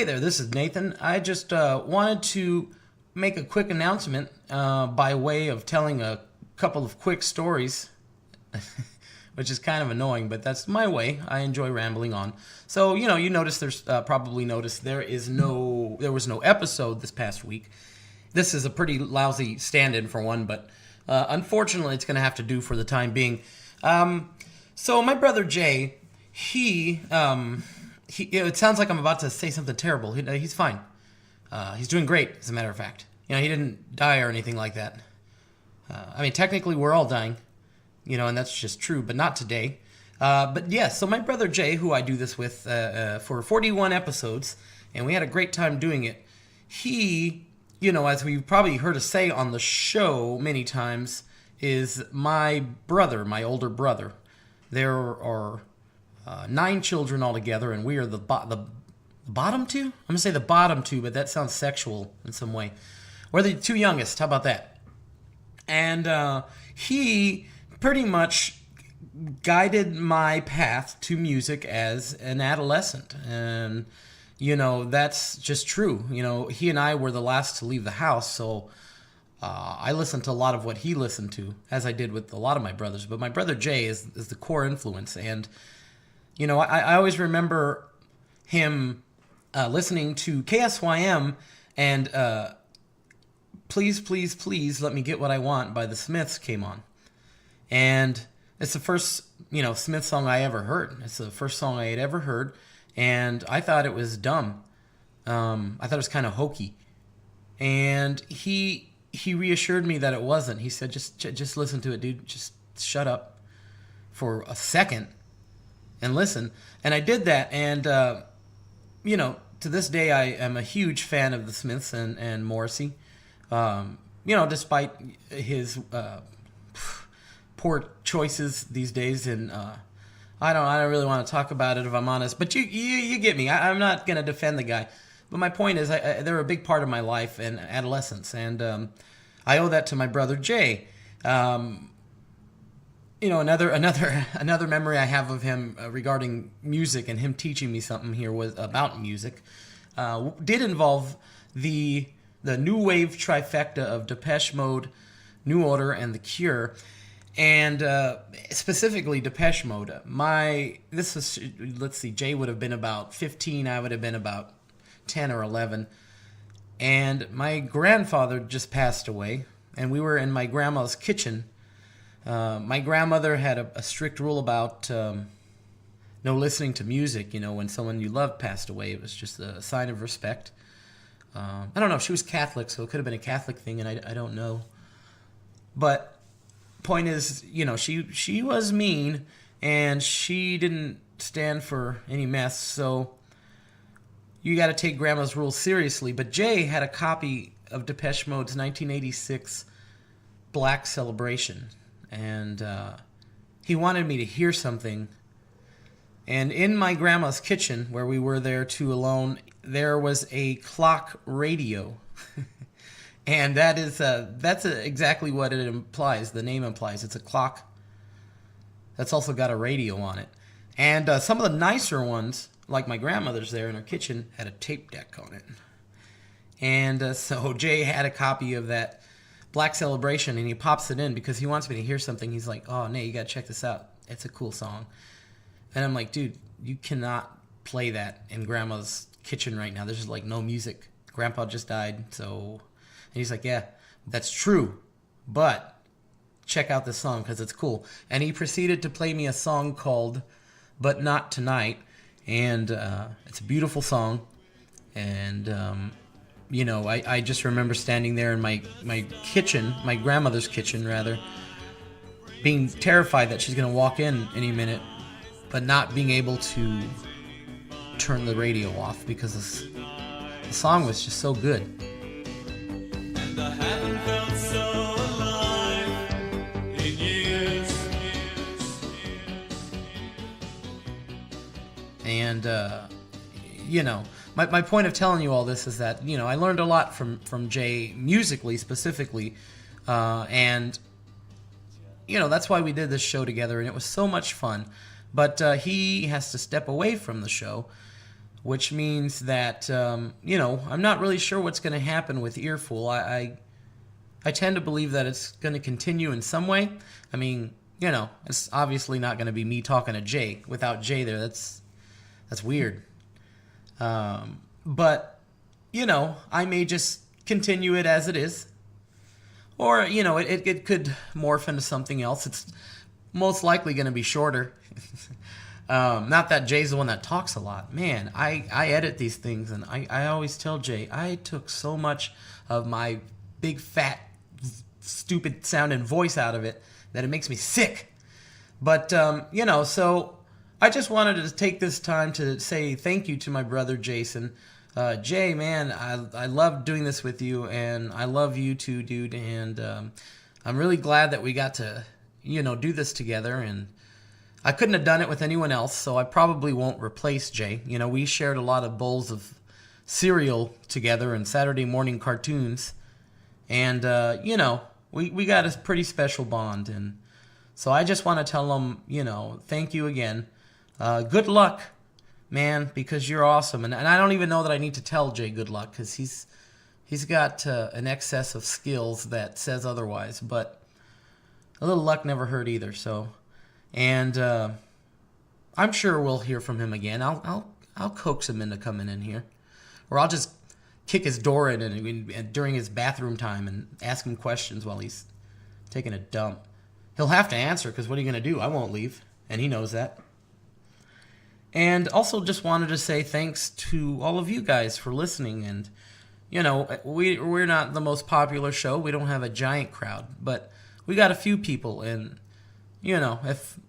Hey there, this is Nathan. I just wanted to make a quick announcement by way of telling a couple of quick stories, which is kind of annoying, but that's my way. I enjoy rambling on. So, you notice probably noticed there was no episode this past week. This is a pretty lousy stand-in for one, but unfortunately it's going to have to do for the time being. So my brother Jay, it sounds like I'm about to say something terrible. He's fine. He's doing great, as a matter of fact. He didn't die or anything like that. Technically we're all dying, and that's just true, but not today. But yeah, so my brother Jay, who I do this with for 41 episodes, and we had a great time doing it. He, as we've probably heard us say on the show many times, is my brother, my older brother. There are 9 children altogether, and we are the bottom two? I'm going to say the bottom two, but that sounds sexual in some way. We're the 2 youngest. How about that? And he pretty much guided my path to music as an adolescent. And, that's just true. He and I were the last to leave the house, so I listened to a lot of what he listened to, as I did with a lot of my brothers. But my brother Jay is the core influence. And, I always remember him listening to KSYM and Please, Please, Please Let Me Get What I Want by the Smiths came on. And it's the first, Smith song I ever heard. It's the first song I had ever heard. And I thought it was dumb. I thought it was kind of hokey. And he reassured me that it wasn't. He said, just listen to it, dude. Just shut up for a second and listen. And I did that. And, to this day, I am a huge fan of the Smiths and Morrissey. Despite his poor choices these days. And I don't really want to talk about it if I'm honest. But you get me. I'm not going to defend the guy. But my point is, they were a big part of my life and adolescence, and I owe that to my brother Jay. Another memory I have of him regarding music and him teaching me something here was about music. Did involve the new wave trifecta of Depeche Mode, New Order, and The Cure. And specifically Depeche Mode. Jay would have been about 15, I would have been about 10 or 11. And my grandfather just passed away, and we were in my grandma's kitchen. My grandmother had a strict rule about no listening to music. When someone you loved passed away, it was just a sign of respect. I don't know, she was Catholic, so it could have been a Catholic thing, and I don't know. But point is, she was mean, and she didn't stand for any mess, so you got to take Grandma's rules seriously. But Jay had a copy of Depeche Mode's 1986 Black Celebration, and he wanted me to hear something. And in my grandma's kitchen, where we were there 2 alone, there was a clock radio. And that's exactly what it implies. The name implies it's a clock that's also got a radio on it. And some of the nicer ones, like my grandmother's there in her kitchen, had a tape deck on it. And so Jay had a copy of that Black Celebration, and he pops it in because he wants me to hear something. He's like, "Oh, Nate, you got to check this out. It's a cool song." And I'm like, "Dude, you cannot play that in Grandma's kitchen right now. There's just no music. Grandpa just died, so..." And he's like, "Yeah, that's true, but check out this song because it's cool." And he proceeded to play me a song called "But Not Tonight," and it's a beautiful song. And, I just remember standing there in my kitchen, my grandmother's kitchen, rather, being terrified that she's going to walk in any minute, but not being able to turn the radio off because the song was just so good. I haven't felt so alive in years. And, my point of telling you all this is that, I learned a lot from Jay musically, specifically. And, that's why we did this show together, and it was so much fun. But he has to step away from the show which means that, I'm not really sure what's going to happen with Earfool. I tend to believe that it's going to continue in some way. I mean, it's obviously not going to be me talking to Jay. Without Jay there, that's weird. But, I may just continue it as it is. Or, it could morph into something else. It's most likely going to be shorter. Not that Jay's the one that talks a lot. Man, I edit these things, and I always tell Jay, I took so much of my big, fat, stupid sounding voice out of it that it makes me sick. But, so I just wanted to take this time to say thank you to my brother Jason. Jay, man, I love doing this with you, and I love you too, dude. And I'm really glad that we got to, do this together. And I couldn't have done it with anyone else, so I probably won't replace Jay. We shared a lot of bowls of cereal together and Saturday morning cartoons. And, we got a pretty special bond. And so I just want to tell him, thank you again. Good luck, man, because you're awesome. And I don't even know that I need to tell Jay good luck, because he's got an excess of skills that says otherwise. But a little luck never hurt either. So, and I'm sure we'll hear from him again. I'll coax him into coming in here, or I'll just kick his door in and during his bathroom time and ask him questions while he's taking a dump. He'll have to answer, because what are you going to do? I won't leave, and he knows that. And also just wanted to say thanks to all of you guys for listening. And, we're not the most popular show. We don't have a giant crowd, but we got a few people. And, if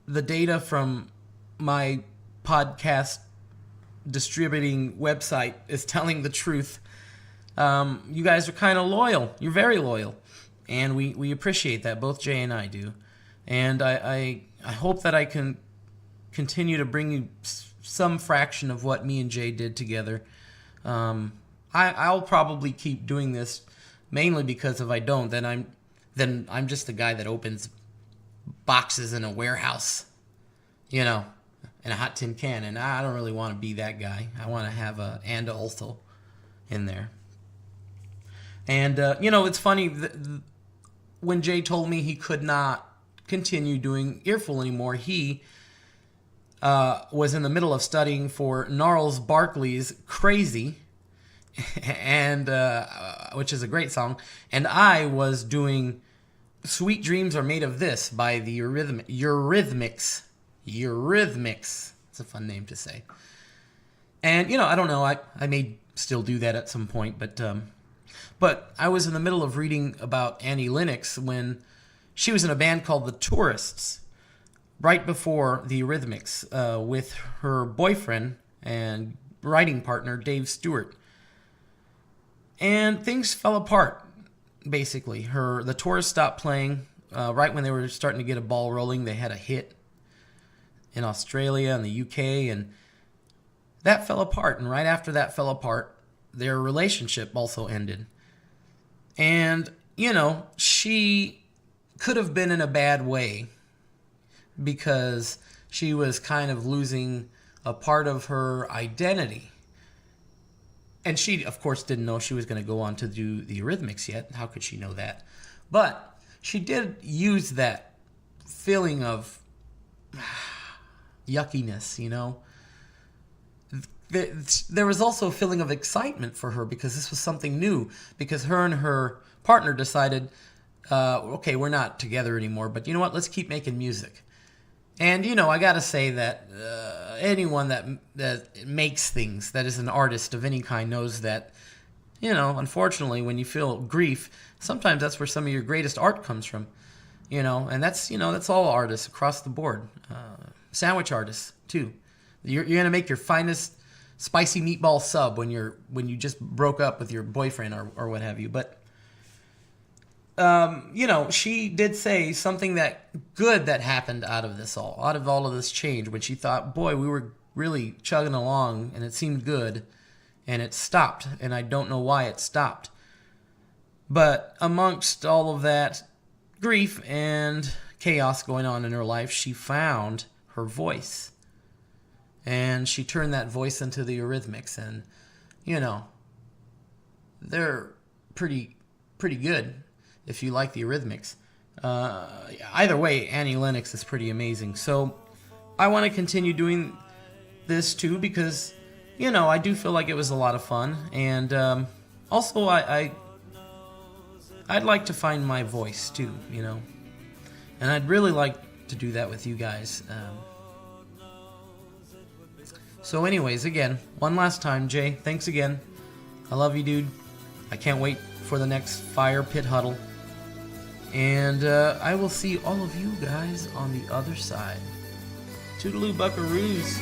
the data from my podcast distributing website is telling the truth, you guys are kind of loyal. You're very loyal. And we appreciate that. Both Jay and I do. And I hope that I can continue to bring you some fraction of what me and Jay did together. I'll probably keep doing this, mainly because if I don't, then I'm just the guy that opens boxes in a warehouse, in a hot tin can, and I don't really want to be that guy. I want to have a and also in there. And it's funny, when Jay told me he could not continue doing Earfool anymore, he was in the middle of studying for Gnarls Barkley's Crazy, and which is a great song, and I was doing Sweet Dreams Are Made of This by the Eurythmics. It's a fun name to say. And, I don't know, I may still do that at some point, but I was in the middle of reading about Annie Lennox when she was in a band called The Tourists, right before the Eurythmics, with her boyfriend and writing partner, Dave Stewart. And things fell apart, basically. The Tourists stopped playing right when they were starting to get a ball rolling. They had a hit in Australia and the UK, and that fell apart. And right after that fell apart, their relationship also ended. And, she could have been in a bad way, because she was kind of losing a part of her identity. And she, of course, didn't know she was going to go on to do the Eurythmics yet. How could she know that? But she did use that feeling of yuckiness, There was also a feeling of excitement for her, because this was something new. Because her and her partner decided, okay, we're not together anymore, but you know what? Let's keep making music. And, I got to say that anyone that makes things, that is an artist of any kind, knows that, unfortunately, when you feel grief, sometimes that's where some of your greatest art comes from, and that's all artists across the board. Sandwich artists, too. You're going to make your finest spicy meatball sub when you just broke up with your boyfriend or what have you. But, she did say something good that happened out of all of this change, when she thought, boy, we were really chugging along and it seemed good, and it stopped, and I don't know why it stopped. But amongst all of that grief and chaos going on in her life, she found her voice. and she turned that voice into the Eurythmics, and you know, they're pretty good if you like the Eurythmics. Either way, Annie Lennox is pretty amazing. So I want to continue doing this too because, you know, I do feel like it was a lot of fun, and also I'd like to find my voice too, you know, and I'd really like to do that with you guys. So anyways, again, one last time, Jay, thanks again. I love you, dude. I can't wait for the next Fire Pit Huddle. And I will see all of you guys on the other side. Toodaloo buckaroos.